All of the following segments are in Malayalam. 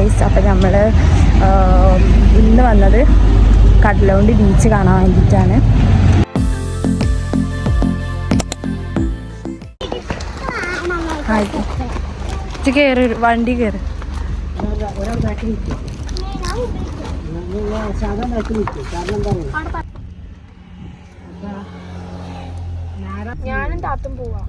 ഗൈസ്. അപ്പം നമ്മൾ ഇന്ന് വന്നത് കടലുണ്ടി ബീച്ച് കാണാൻ വേണ്ടിയിട്ടാണ്. കയറി വണ്ടി കയറി. ഞാനും താത്തും പോവാ.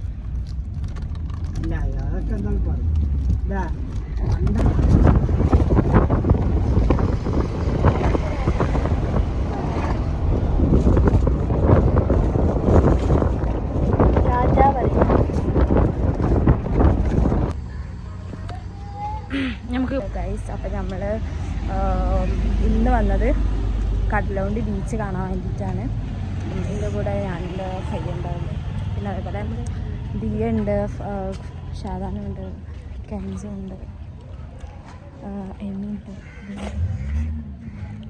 നമുക്ക് ഗൈസ്. അപ്പം നമ്മൾ ഇന്ന് വന്നത് കടലുണ്ടി ബീച്ച് കാണാൻ വേണ്ടിയിട്ടാണ്. ഇതിൻ്റെ കൂടെ ഞാനുണ്ട്, ഫയ്യുണ്ടാവുണ്ട്, പിന്നെ അതേപോലെ ദിയ ഉണ്ട്, ഷാദാനുണ്ട്, കെൻസുണ്ട്, എമ്മിയുണ്ട്,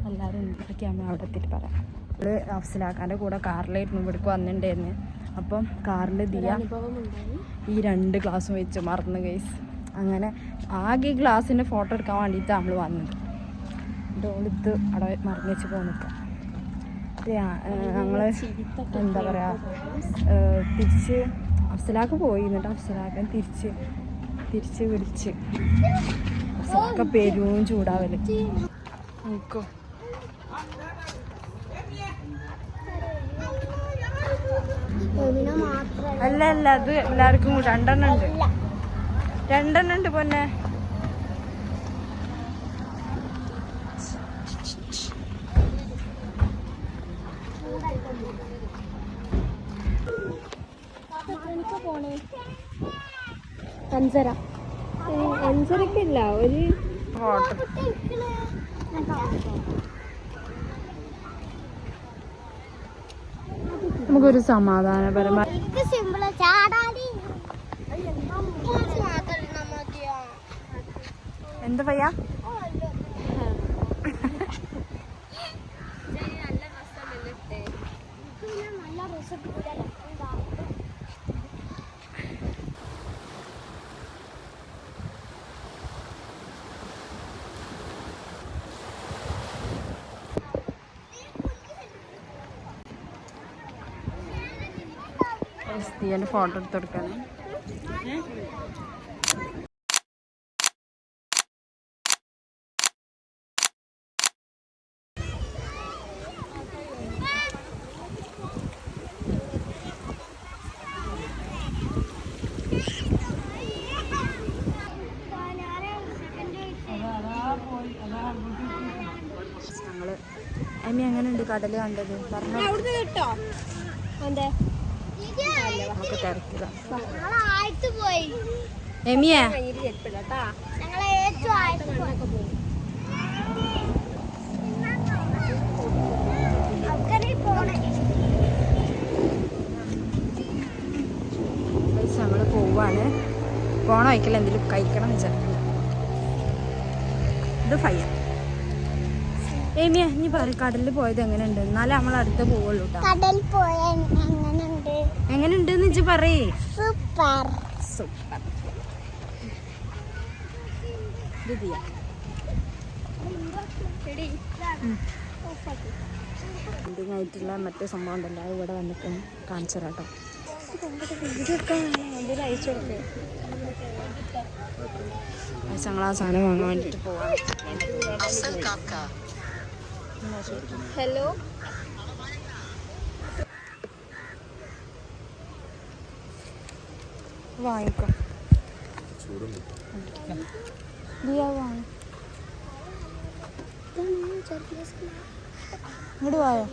എല്ലാവരും ഉണ്ട്. അതൊക്കെ നമ്മൾ അവിടെ എത്തിയിട്ട് പറയാം. അഫ്സലാക്കാൻ്റെ കൂടെ കാറിലായിരുന്നു ഇവിടേക്ക് വന്നിട്ടുണ്ടായിരുന്നു. അപ്പം കാറിൽ ദിയ ഈ 2 ഗ്ലാസ്സും വെച്ച് മറന്നു ഗൈസ്. അങ്ങനെ ആകെ ഈ ഗ്ലാസിൻ്റെ ഫോട്ടോ എടുക്കാൻ വേണ്ടിയിട്ടാണ് നമ്മൾ വന്നത്. ഡോളിത്ത് അവിടെ മറന്നു വെച്ച് പോന്നിട്ട് ഞങ്ങൾ എന്താ പറയുക, തിരിച്ച് അഫ്സലാക്ക് പോയി. എന്നിട്ട് അഫ്സലാക്കൻ തിരിച്ച് വിളിച്ച് അഫ്സലാക്ക പെരും ചൂടാവല് നോക്കോ. അല്ല അത് എല്ലാവർക്കും 2 ഉണ്ട് പൊന്നെ. അഞ്ചരക്കില്ല ഒരു നമുക്കൊരു സമാധാനപരമായ എന്താ പയ്യ ക്രിസ്ത്യൻ്റെ ഫോട്ടോ എടുത്ത് കൊടുക്കാൻ. ഞങ്ങള് എമ്മി എങ്ങനെയുണ്ട് കടല് കണ്ടത് പറഞ്ഞു നമുക്ക് തിരക്കില്ല. എമിയ ഞങ്ങള് പോവാണ്. പോണ വയ്ക്കല എന്തെങ്കിലും കഴിക്കണം എന്ന് വെച്ചാൽ ഇത് ഫയ്യ. ഏമിയ നീ പറ കടലിൽ പോയത് എങ്ങനെയുണ്ട്? എന്നാലും നമ്മൾ അടുത്ത് പോവുള്ളൂ കേട്ടോ. എങ്ങനെയുണ്ട് എന്ന് പറയേ. Super super. ആയിട്ടുള്ള മറ്റേ സംഭവം ഉണ്ടല്ലോ, അത് ഇവിടെ വന്നിട്ട് കാണിച്ചു തരാം കേട്ടോ. ഞങ്ങൾ ആ സാധനം വാങ്ങാൻ വേണ്ടിട്ട് പോവാം. ഹലോ വാങ്ങിക്കോ. ഇങ്ങോട്ട് വായോ.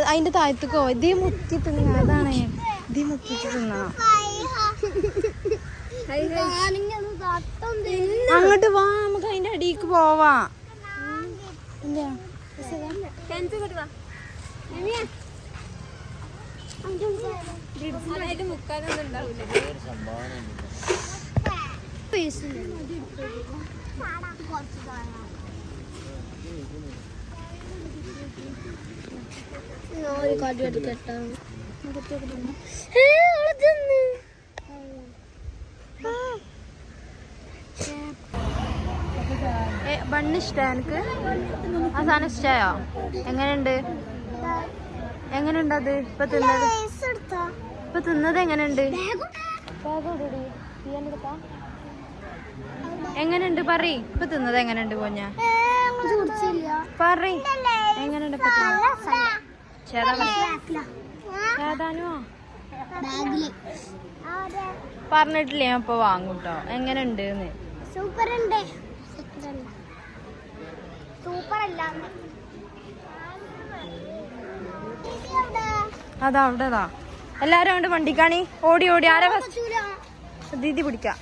അതിന്റെ താഴത്തേക്കോ ഇതേ മുക്കി തിന്ന. അതാണ് ഇതേ മുക്കിട്ട് തിന്നാ. അങ്ങോട്ട് വാ, നമുക്ക് അതിന്റെ അടിയിലേക്ക് പോവാ. ബണ്ണ് ഇഷ്ടമായോ എനിക്ക്? ആ സാധനം ഇഷ്ടമായോ? എങ്ങനെയുണ്ട്? എങ്ങനെയുണ്ട് അത് ഇപ്പൊ തിന്നത്? ഇപ്പൊ തിന്നത് എങ്ങനെയുണ്ട്? എങ്ങനെയുണ്ട് പറയ്. ഇപ്പൊ തിന്നത് എങ്ങനെയുണ്ട് പോഞ്ഞ? പറയ് എങ്ങനെയുണ്ട്? ചേതാനോ പറഞ്ഞിട്ടില്ലേ ഞാൻ ഇപ്പൊ വാങ്ങൂട്ടോ. എങ്ങനെയുണ്ട്? അതാ അവിടെതാ എല്ലാരും കൊണ്ട് വണ്ടിക്കാണി ഓടി ഓടി. ആരാ ദീദി പിടിക്കാം.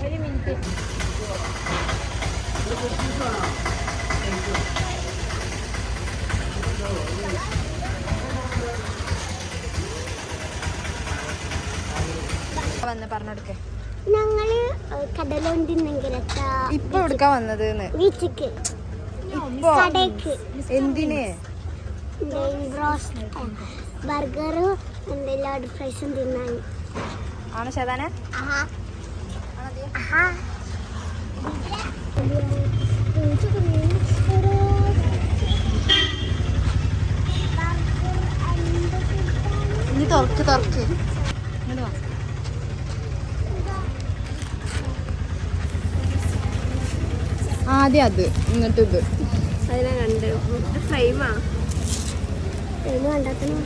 ഒരു മിനിറ്റ്. വന്ന് പറഞ്ഞെടുക്കേ. ഞങ്ങള് ഇപ്പൊ എടുക്കാൻ വന്നത് ബീച്ചിക്ക് എന്തിന്? ബർഗറും ലോഡ് ഫ്രൈസും തിന്നാൻ. ആണോ ശതാന? ഇനി തുറക്ക് ആദ്യം അത് എന്നിട്ട് ഇത് അതിനെ കണ്ട് ഫ്രെയിമാ ഫ്രെയിം കണ്ടാക്കണം.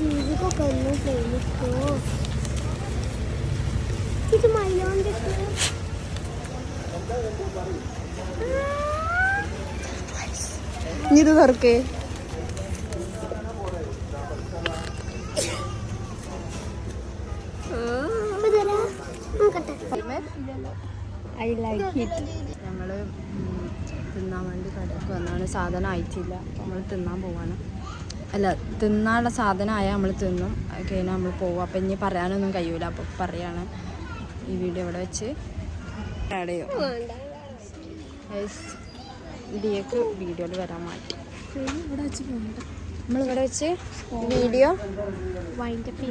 രീതിക്കൊക്കെ ഒന്നും ഫ്രെയിമിക്കോ. ഇത് മൈലോന്റെ ഇത് തുറക്കേ. I like it. ഞങ്ങള് തിന്നാൻ വേണ്ടി കടയ്ക്ക് വന്നാണ്. സാധനം ആയിട്ടില്ല. നമ്മൾ തിന്നാൻ പോവാണ്. അല്ല, തിന്നാനുള്ള സാധനം ആയാൽ നമ്മൾ തിന്നും. കഴിഞ്ഞാൽ നമ്മൾ പോകും. അപ്പം ഇനി പറയാനൊന്നും കഴിയൂല. അപ്പം പറയാണ് ഈ വീഡിയോ ഇവിടെ വെച്ച് ആഡ് ചെയ്യും. ദിയക്ക് വീഡിയോയിൽ വരാൻ മാറ്റി ഇവിടെ വെച്ച് പോകണ്ട. നമ്മളിവിടെ വെച്ച് വീഡിയോ വൈൻഡപ്പ്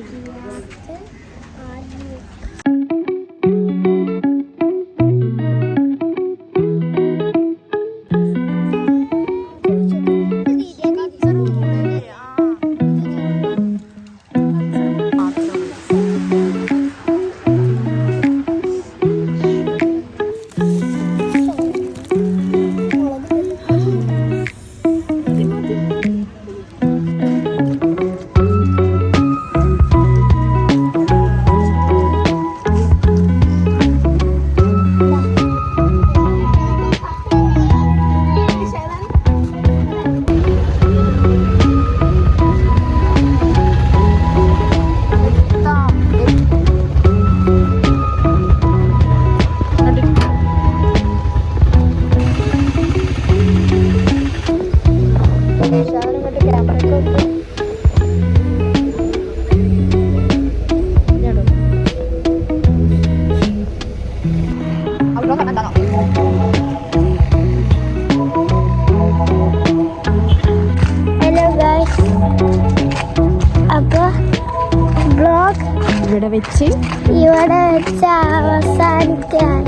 ഇവിടെ വെച്ച് അവസാനിക്കാൻ